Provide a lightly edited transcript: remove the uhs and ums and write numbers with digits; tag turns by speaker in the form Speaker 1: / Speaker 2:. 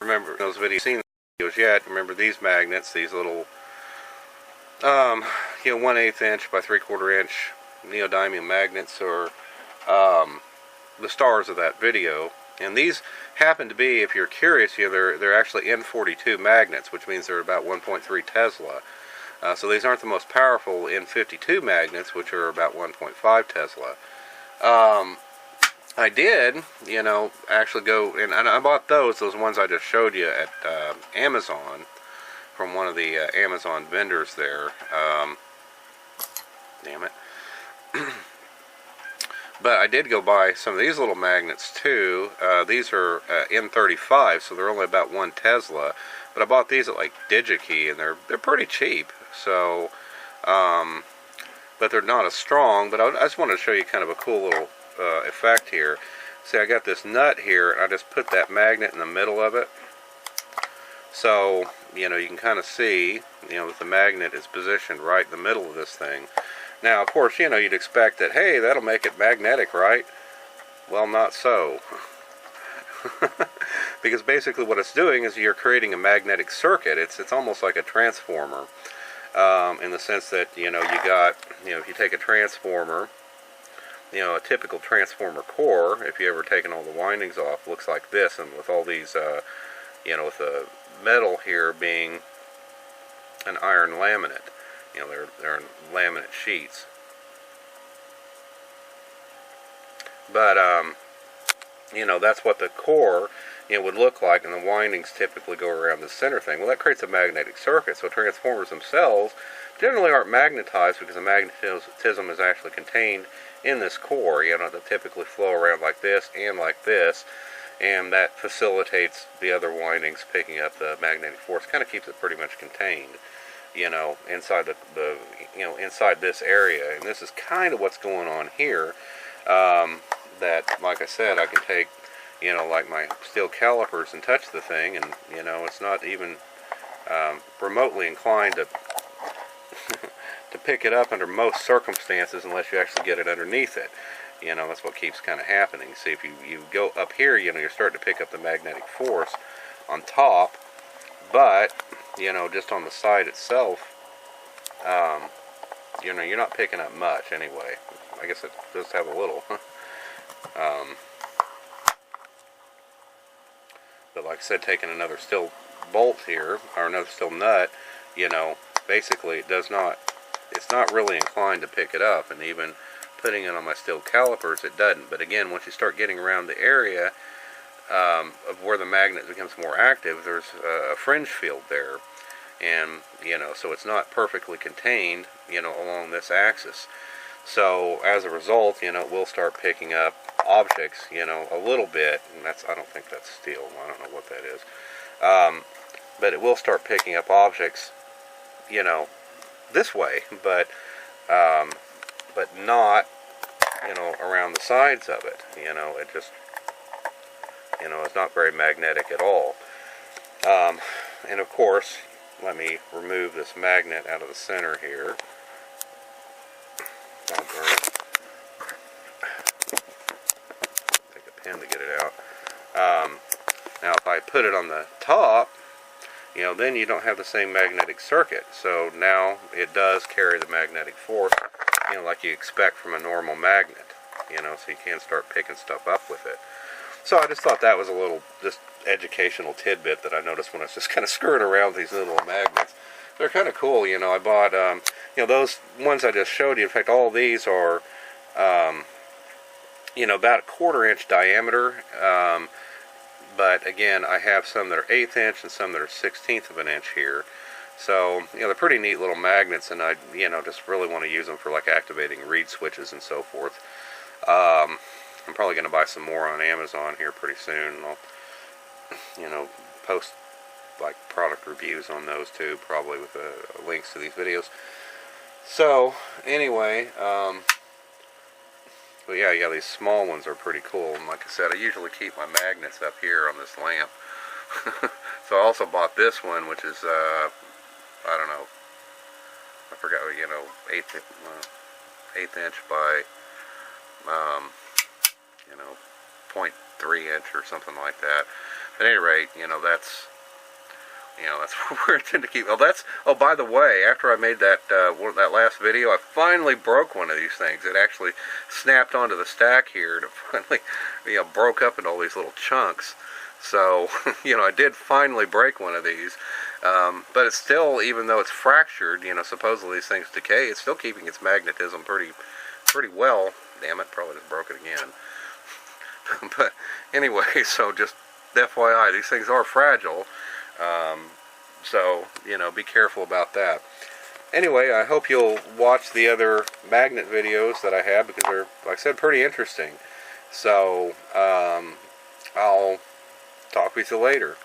Speaker 1: Remember those videos, seen videos yet? Remember these magnets, these little, 1/8 inch by 3/4 inch neodymium magnets, or the stars of that video. And these happen to be, if you're curious, they're actually N42 magnets, which means they're about 1.3 Tesla. So these aren't the most powerful N52 magnets, which are about 1.5 Tesla. I did, actually go, and I bought those ones I just showed you at Amazon, from one of the Amazon vendors there. Damn it. But I did go buy some of these little magnets too. These are N35, so they're only about 1 Tesla. But I bought these at like Digikey, and they're pretty cheap. So, but they're not as strong. But I just wanted to show you kind of a cool little effect here. See, I got this nut here, and I just put that magnet in the middle of it. So, you can kind of see, that the magnet is positioned right in the middle of this thing. Now, of course, you'd expect that, hey, that'll make it magnetic, right? Well, not so. Because basically what it's doing is you're creating a magnetic circuit. It's almost like a transformer, in the sense that, you got, if you take a transformer, a typical transformer core, if you ever taken all the windings off, looks like this, and with all these, with the metal here being an iron laminate. They're in laminate sheets. But, that's what the core, would look like, and the windings typically go around the center thing. Well, that creates a magnetic circuit, so transformers themselves generally aren't magnetized because the magnetism is actually contained in this core. They typically flow around like this, and that facilitates the other windings picking up the magnetic force. Kind of keeps it pretty much contained, inside the inside this area. And this is kind of what's going on here. That, like I said, I can take, like my steel calipers and touch the thing, and it's not even remotely inclined to to pick it up under most circumstances unless you actually get it underneath it. That's what keeps kind of happening. See, if you go up here, you're starting to pick up the magnetic force on top, but just on the side itself, you're not picking up much anyway. I guess it does have a little. But like I said, taking another steel bolt here, or another steel nut, basically it's not really inclined to pick it up, and even putting it on my steel calipers, it doesn't. But again, once you start getting around the area of where the magnet becomes more active, there's a fringe field there, and so it's not perfectly contained along this axis. So as a result, it will start picking up objects, a little bit, and I don't think that's steel. I don't know what that is, but it will start picking up objects, this way, but not, around the sides of it. It just, it's not very magnetic at all. And of course, let me remove this magnet out of the center here. Take a pin to get it out. Now if I put it on the top, then you don't have the same magnetic circuit. So now it does carry the magnetic force, like you expect from a normal magnet. So you can start picking stuff up with it. So I just thought that was a little just educational tidbit that I noticed when I was just kind of screwing around with these little magnets. They're kind of cool. I bought, those ones I just showed you. In fact, all these are, about a 1/4 inch diameter. But again, I have some that are 1/8 inch and some that are 1/16 of an inch here. So, they're pretty neat little magnets, and I, just really want to use them for like activating reed switches and so forth. I'm probably going to buy some more on Amazon here pretty soon, and I'll, post like product reviews on those too, probably with links to these videos. So anyway, but yeah, these small ones are pretty cool. And like I said, I usually keep my magnets up here on this lamp. So also bought this one, which is I don't know, I forgot, you know, eighth inch by you know, 0.3 inch or something like that. At any rate, you know, that's where I tend to keep. Oh, oh, by the way, after I made that that last video, I finally broke one of these things. It actually snapped onto the stack here, and it finally, you know, broke up into all these little chunks. So, you know, I did finally break one of these, but it's still, even though it's fractured, you know, supposedly these things decay, it's still keeping its magnetism pretty well. Damn it, probably just broke it again. But anyway, so just FYI, these things are fragile. So, you know, be careful about that. Anyway, I hope you'll watch the other magnet videos that I have, because they're, like I said, pretty interesting. So, I'll talk with you later.